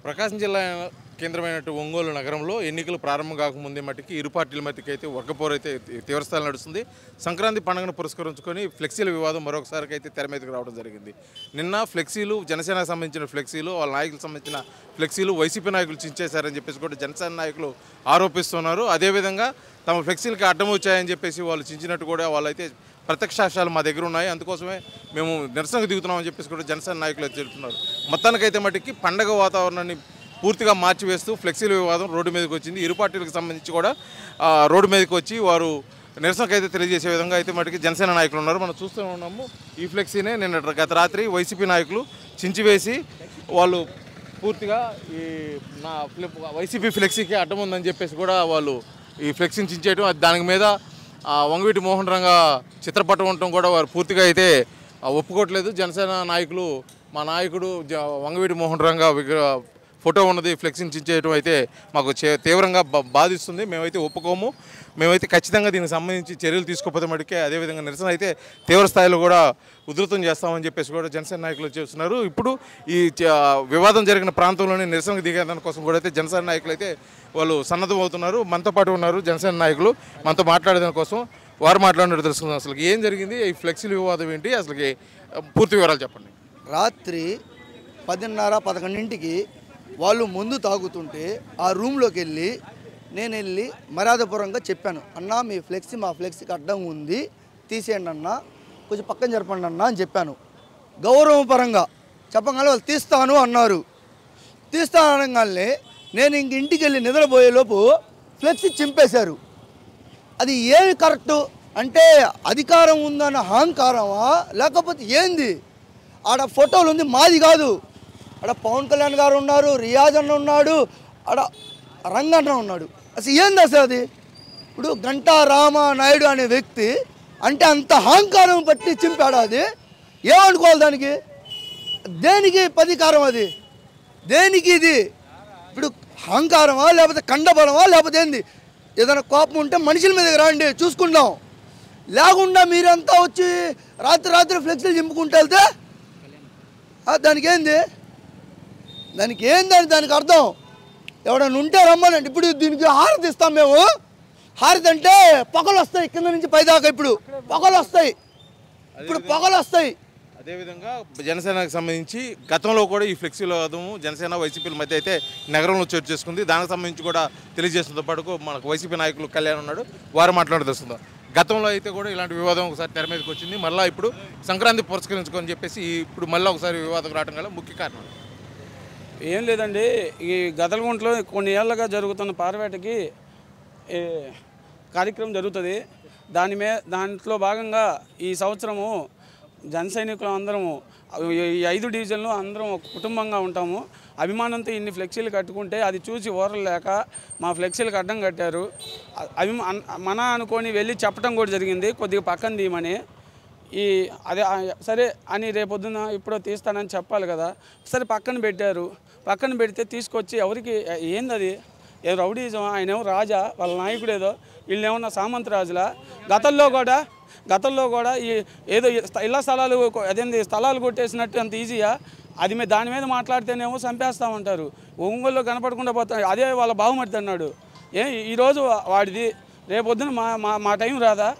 ప్రకాశం జిల్లా కేంద్రమైనటువంటి ఒంగోలు నగరంలో ఎన్నికలు ప్రారంభం కాకముందే మట్టికి ఇరు పార్టీల మధ్యకి అయితే వర్గపోరైతే తీవ్రస్థాయిలో నడుస్తుంది. సంక్రాంతి పండుగను పురస్కరించుకొని ఫ్లెక్సీల వివాదం మరొకసారికి అయితే తెర మీదకి రావడం జరిగింది. నిన్న ఫ్లెక్సీలు జనసేనకు సంబంధించిన ఫ్లెక్సీలు, వాళ్ళ నాయకులకు సంబంధించిన ఫ్లెక్సీలు వైసీపీ నాయకులు చించేశారని చెప్పేసి కూడా జనసేన నాయకులు ఆరోపిస్తున్నారు. అదేవిధంగా తమ ఫ్లెక్సీలకి అడ్డం వచ్చాయని చెప్పేసి వాళ్ళు చించినట్టు కూడా వాళ్ళైతే ప్రత్యక్ష సాక్ష్యాలు మా దగ్గర ఉన్నాయి, అందుకోసమే మేము నిరసనకు దిగుతున్నామని చెప్పేసి కూడా జనసేన నాయకులు అయితే చెబుతున్నారు. మొత్తానికైతే మట్టికి పండగ వాతావరణాన్ని పూర్తిగా మార్చివేస్తూ ఫ్లెక్సీల వివాదం రోడ్డు మీదకి వచ్చింది. ఇరు పార్టీలకు సంబంధించి కూడా రోడ్డు మీదకి వచ్చి వారు నిరసనకైతే తెలియజేసే విధంగా అయితే మటుకి జనసేన నాయకులు ఉన్నారు. మనం చూస్తూ ఉన్నాము. ఈ ఫ్లెక్సీనే నిన్న గత రాత్రి వైసీపీ నాయకులు చించివేసి వాళ్ళు పూర్తిగా ఈ నా వైసీపీ ఫ్లెక్సీకి అడ్డం ఉందని చెప్పేసి కూడా వాళ్ళు ఈ ఫ్లెక్సీని చించేయడం, దాని మీద వంగవీటి మోహన్ రంగ చిత్రపటం ఉండటం కూడా వారు పూర్తిగా అయితే ఒప్పుకోవట్లేదు. జనసేన నాయకులు మా నాయకుడు వంగవీటి మోహన్ రంగ ఫోటో ఉన్నది ఫ్లెక్సీని చించేయడం అయితే మాకు తీవ్రంగా బాధిస్తుంది. మేమైతే ఒప్పుకోము. మేమైతే ఖచ్చితంగా దీనికి సంబంధించి చర్యలు తీసుకోకపోతే మటుకే అదేవిధంగా నిరసన అయితే తీవ్ర స్థాయిలో కూడా ఉధృతం చేస్తామని చెప్పేసి కూడా జనసేన నాయకులు చేస్తున్నారు. ఇప్పుడు ఈ వివాదం జరిగిన ప్రాంతంలోనే నిరసనకు దిగేదాని కోసం కూడా అయితే జనసేన నాయకులు అయితే వాళ్ళు సన్నద్ధం అవుతున్నారు. మనతో పాటు ఉన్నారు జనసేన నాయకులు. మనతో మాట్లాడేదాని కోసం వారు మాట్లాడినట్టు తెలుసుకుందాం. అసలు ఏం జరిగింది, ఈ ఫ్లెక్సీల వివాదం ఏంటి, అసలుకి పూర్తి వివరాలు చెప్పండి. రాత్రి 10:30-11ంటికి వాళ్ళు ముందు తాగుతుంటే ఆ రూమ్లోకి నేను వెళ్ళి మర్యాదపూర్వకంగా చెప్పాను, అన్నా మీ ఫ్లెక్సీ మా ఫ్లెక్సీకి అడ్డం ఉంది, తీసేయండి అన్న, కొంచెం పక్కన జరపండి అన్న అని చెప్పాను. గౌరవపరంగా చెప్పగానే వాళ్ళు తీస్తాను అన్నారు. తీస్తాను అనగానే నేను ఇంటికి వెళ్ళి నిద్రపోయేలోపు ఫ్లెక్సీ చింపేశారు. అది ఏమి కరెక్టు అంటే అధికారం ఉందన్న అహంకారమా లేకపోతే ఏంది? ఆడ ఫోటోలు ఉంది, మాది కాదు. ఆడ పవన్ కళ్యాణ్ గారు ఉన్నారు, రియాజ్ అన్న ఉన్నాడు, ఆడ రంగన్న ఉన్నాడు. అసలు ఏంది అసలు అది? ఇప్పుడు గంటా రామానాయుడు అనే వ్యక్తి అంటే అంత అహంకారం పట్టి చింపాడు. అది ఏమనుకోవాలి దానికి? దేనికి పదికారం? అది దేనికి? ఇది ఇప్పుడు అహంకారమా లేకపోతే కండబలమా లేకపోతే ఏంది? ఏదైనా కోపం ఉంటే మనుషుల మీదకి రండి, చూసుకుందాం. లేకుండా మీరంతా వచ్చి రాత్రి ఫ్లెక్సీలు చింపుకుంటూ వెళ్తే దానికి ఏంది? దానికి అర్థం ఎవడన్నా ఉంటే రమ్మనండి. ఇప్పుడు దీనికి హారతి ఇస్తాం మేము. హారతి అంటే పొగలు వస్తాయి కింద నుంచి పైదాకా. ఇప్పుడు పొగలు వస్తాయి. అదేవిధంగా జనసేనకు సంబంధించి గతంలో కూడా ఈ ఫ్లెక్సీల వివాదము జనసేన వైసీపీల మధ్య అయితే నగరంలో చోటు చేసుకుంది. దానికి సంబంధించి కూడా తెలియజేస్తున్న పాటుకు మనకు వైసీపీ నాయకులు కళ్యాణ్ ఉన్నాడు, వారు మాట్లాడి తెలుస్తుందా. గతంలో అయితే కూడా ఇలాంటి వివాదం ఒకసారి తెర మీదకి వచ్చింది. మళ్ళీ ఇప్పుడు సంక్రాంతి పురస్కరించుకొని చెప్పేసి ఇప్పుడు మళ్ళీ ఒకసారి వివాదం రావడం గల ముఖ్య కారణం ఏం లేదండి. ఈ గదలగుంటలో కొన్ని ఏళ్ళగా జరుగుతున్న పారవేటకి కార్యక్రమం జరుగుతుంది. దాంట్లో భాగంగా ఈ సంవత్సరము జన సైనికులు అందరము ఈ 5 డివిజన్లు అందరం ఒక కుటుంబంగా ఉంటాము. అభిమానంతో ఇన్ని ఫ్లెక్సీలు కట్టుకుంటే అది చూసి ఓరలేక మా ఫ్లెక్సీలకు అడ్డం కట్టారు. మన అనుకొని వెళ్ళి చెప్పడం కూడా జరిగింది, కొద్దిగా పక్కన తీయమని. అదే సరే అని రేపొద్దున ఇప్పుడు తీస్తానని చెప్పాలి కదా. సరే పక్కన పెట్టారు. పక్కన పెడితే తీసుకొచ్చి ఎవరికి ఏందది? ఏదో రౌడీజం. ఆయన ఏమో రాజా, వాళ్ళ నాయకుడు ఏదో, వీళ్ళు ఏమన్నా సామంత రాజులా? గతంలో కూడా ఈ ఏదో ఇళ్ల స్థలాలు అదేంది స్థలాలు కొట్టేసినట్టు అంత ఈజీయా? అది దాని మీద మాట్లాడితేనేమో చంపేస్తామంటారు. ఒంగోలులో కనపడకుండా పోతాం. అదే వాళ్ళ బావమరిది అన్నాడు. ఈరోజు వాడిది, రేపొద్దున మా టైం రాదా?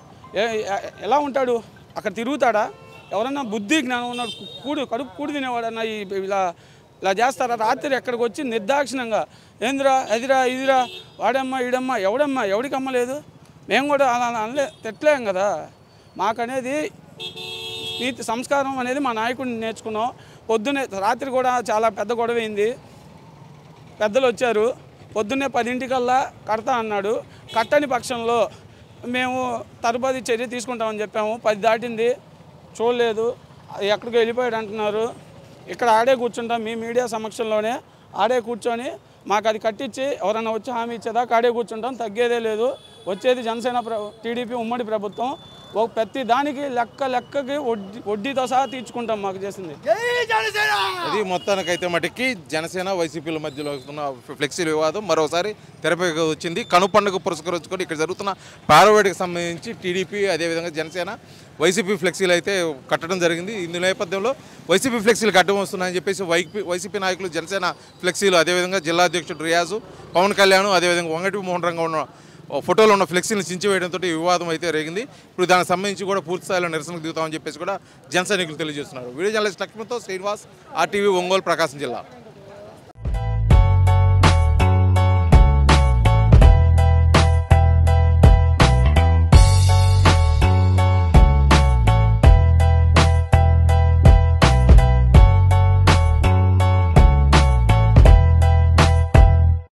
ఎలా ఉంటాడు? అక్కడ తిరుగుతాడా? ఎవరన్నా బుద్ధి జ్ఞానం ఉన్నాడు, కడుపు కూడి తినేవాడన్నా ఇలా చేస్తారా? రాత్రి ఎక్కడికి వచ్చి నిర్దాక్షిణంగా ఏందిరా అదిరా ఇదిరా వాడమ్మా ఈడమ్మా ఎవడికి అమ్మలేదు. మేము కూడా అలా తిట్టలేం కదా. మాకనేది నీతి సంస్కారం అనేది మా నాయకుడిని నేర్చుకున్నాం. పొద్దున్నే రాత్రి కూడా చాలా పెద్ద గొడవ అయింది. పెద్దలు వచ్చారు, పొద్దున్నే 10ంటికల్లా కడతా అన్నాడు. కట్టని పక్షంలో మేము తదుపరి చర్య తీసుకుంటామని చెప్పాము. 10 దాటింది, చూడలేదు, ఎక్కడికి వెళ్ళిపోయాడు అంటున్నారు. ఇక్కడ ఆడే కూర్చుంటాం, మీ మీడియా సమక్షంలోనే ఆడే కూర్చొని మాకు అది కట్టించి ఎవరన్నా వచ్చి హామీ ఇచ్చేదాకా ఆడే కూర్చుంటాం, తగ్గేదే లేదు. వచ్చేది జనసేన టీడీపీ ఉమ్మడి ప్రభుత్వం. ఒక ప్రతి దానికి లెక్కకి వడ్డీతో సహా తీర్చుకుంటాం మాకు చేసింది. అది మొత్తానికైతే మటుకి జనసేన వైసీపీల మధ్యలో వస్తున్న ఫ్లెక్సీల వివాదం మరోసారి తెరపైకి వచ్చింది. కనుపండుగ పురస్కరించుకొని ఇక్కడ జరుగుతున్న పారవేడికి సంబంధించి టీడీపీ అదేవిధంగా జనసేన వైసీపీ ఫ్లెక్సీలు అయితే కట్టడం జరిగింది. ఇందు నేపథ్యంలో వైసీపీ ఫ్లెక్సీలు కట్టడం వస్తున్నాయని చెప్పేసి వైసీపీ నాయకులు జనసేన ఫ్లెక్సీలు అదేవిధంగా జిల్లా అధ్యక్షుడు రియాజు, పవన్ కళ్యాణ్ అదేవిధంగా వంగటి మోహన్ రంగ ఉన్న ఫోటోలో ఉన్న ఫ్లెక్సీని చించివేయడంతో ఈ వివాదం అయితే రేగింది. ఇప్పుడు దానికి సంబంధించి కూడా పూర్తి స్థాయిలో నిరసనకు దిగుతామని చెప్పేసి కూడా జన సైనికులు తెలియజేస్తున్నారు. వీడియో జర్నలిస్ట్ లక్ష్మణ్తో శ్రీనివాస్, RTV ఒంగోలు, ప్రకాశం జిల్లా.